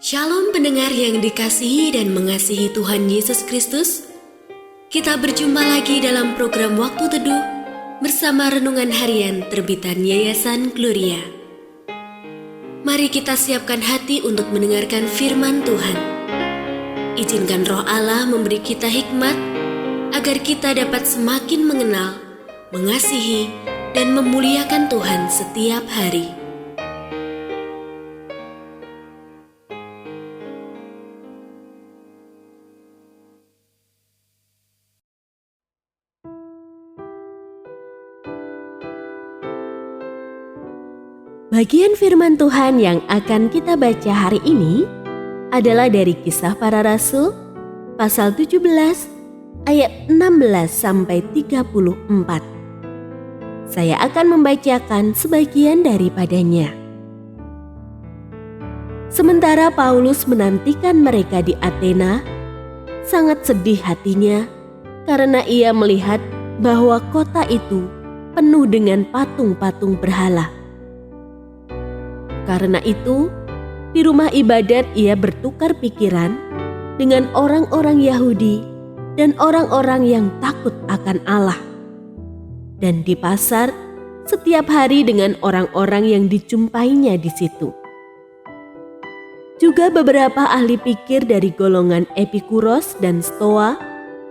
Shalom pendengar yang dikasihi dan mengasihi Tuhan Yesus Kristus. Kita berjumpa lagi dalam program Waktu Teduh bersama Renungan Harian terbitan Yayasan Gloria. Mari kita siapkan hati untuk mendengarkan firman Tuhan. Izinkan Roh Allah memberi kita hikmat agar kita dapat semakin mengenal, mengasihi, dan memuliakan Tuhan setiap hari. Bagian firman Tuhan yang akan kita baca hari ini adalah dari Kisah Para Rasul pasal 17 ayat 16 sampai 34. Saya akan membacakan sebagian daripadanya. Sementara Paulus menantikan mereka di Athena, sangat sedih hatinya karena ia melihat bahwa kota itu penuh dengan patung-patung berhala. Karena itu, di rumah ibadat ia bertukar pikiran dengan orang-orang Yahudi dan orang-orang yang takut akan Allah. Dan di pasar, setiap hari dengan orang-orang yang dijumpainya di situ. Juga beberapa ahli pikir dari golongan Epikuros dan Stoa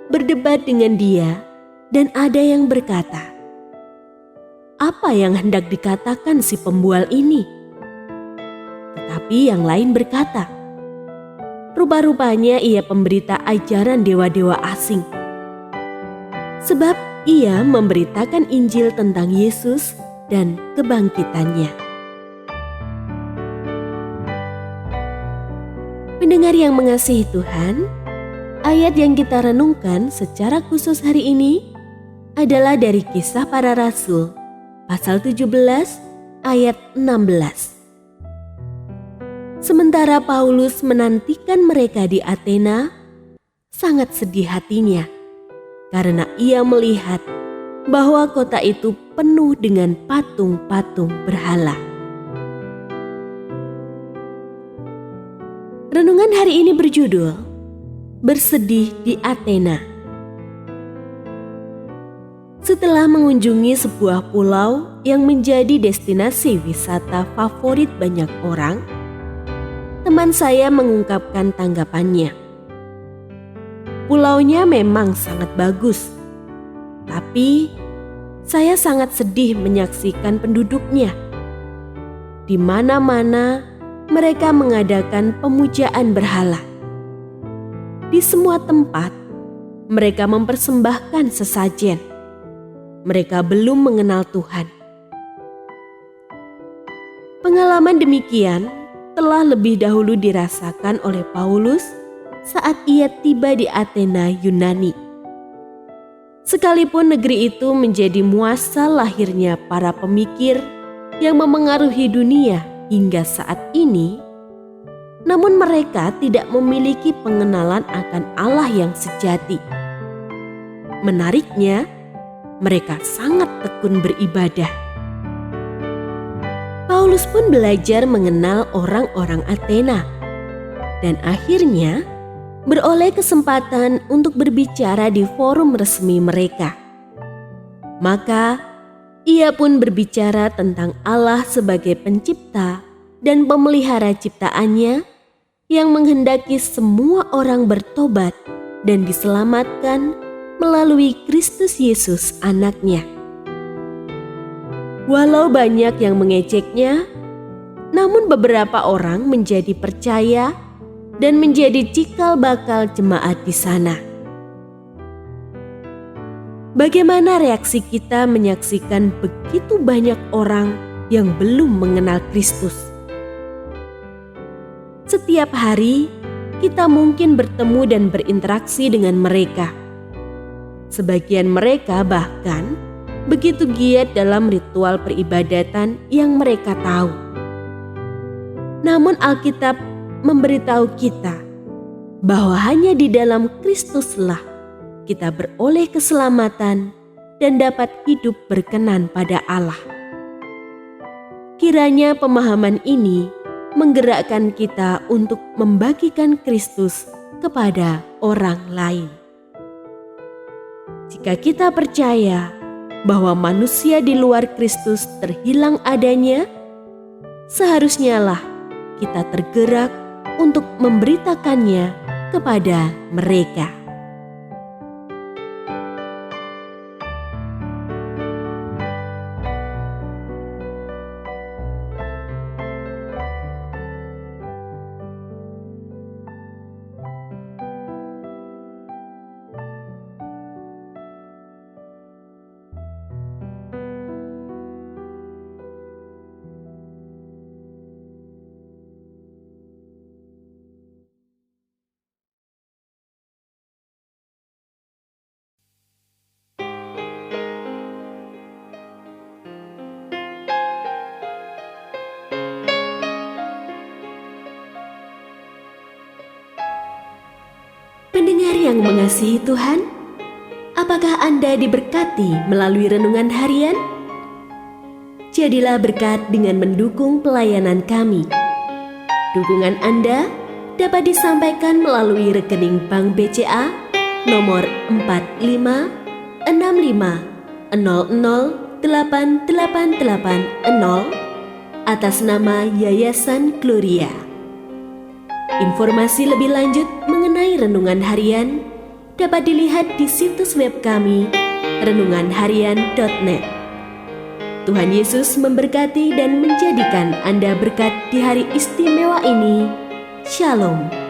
berdebat dengan dia, dan ada yang berkata, "Apa yang hendak dikatakan si pembual ini?" Tetapi yang lain berkata, "Rupa-rupanya ia pemberita ajaran dewa-dewa asing. Sebab ia memberitakan Injil tentang Yesus dan kebangkitannya." Pendengar yang mengasihi Tuhan, ayat yang kita renungkan secara khusus hari ini adalah dari Kisah Para Rasul, pasal 17 ayat 16. Sementara Paulus menantikan mereka di Athena, sangat sedih hatinya karena ia melihat bahwa kota itu penuh dengan patung-patung berhala. Renungan hari ini berjudul Bersedih di Athena. Setelah mengunjungi sebuah pulau yang menjadi destinasi wisata favorit banyak orang, teman saya mengungkapkan tanggapannya. Pulaunya memang sangat bagus, tapi saya sangat sedih menyaksikan penduduknya. Di mana-mana mereka mengadakan pemujaan berhala. Di semua tempat mereka mempersembahkan sesajen. Mereka belum mengenal Tuhan. Pengalaman demikian telah lebih dahulu dirasakan oleh Paulus saat ia tiba di Athena, Yunani. Sekalipun negeri itu menjadi muasal lahirnya para pemikir yang memengaruhi dunia hingga saat ini, namun mereka tidak memiliki pengenalan akan Allah yang sejati. Menariknya, mereka sangat tekun beribadah. Paulus pun belajar mengenal orang-orang Athena dan akhirnya beroleh kesempatan untuk berbicara di forum resmi mereka. Maka ia pun berbicara tentang Allah sebagai pencipta dan pemelihara ciptaannya yang menghendaki semua orang bertobat dan diselamatkan melalui Kristus Yesus anaknya. Walau banyak yang mengejeknya, namun beberapa orang menjadi percaya dan menjadi cikal bakal jemaat di sana. Bagaimana reaksi kita menyaksikan begitu banyak orang yang belum mengenal Kristus? Setiap hari kita mungkin bertemu dan berinteraksi dengan mereka. Sebagian mereka bahkan begitu giat dalam ritual peribadatan yang mereka tahu. Namun Alkitab memberitahu kita bahwa hanya di dalam Kristuslah kita beroleh keselamatan dan dapat hidup berkenan pada Allah. Kiranya pemahaman ini menggerakkan kita untuk membagikan Kristus kepada orang lain. Jika kita percaya bahwa manusia di luar Kristus terhilang adanya, seharusnya lah kita tergerak untuk memberitakannya kepada mereka. Pendengar yang mengasihi Tuhan, apakah Anda diberkati melalui renungan harian? Jadilah berkat dengan mendukung pelayanan kami. Dukungan Anda dapat disampaikan melalui rekening Bank BCA nomor 4565008880 atas nama Yayasan Gloria. Informasi lebih lanjut mengenai renungan harian dapat dilihat di situs web kami renunganharian.net. Tuhan Yesus memberkati dan menjadikan Anda berkat di hari istimewa ini. Shalom.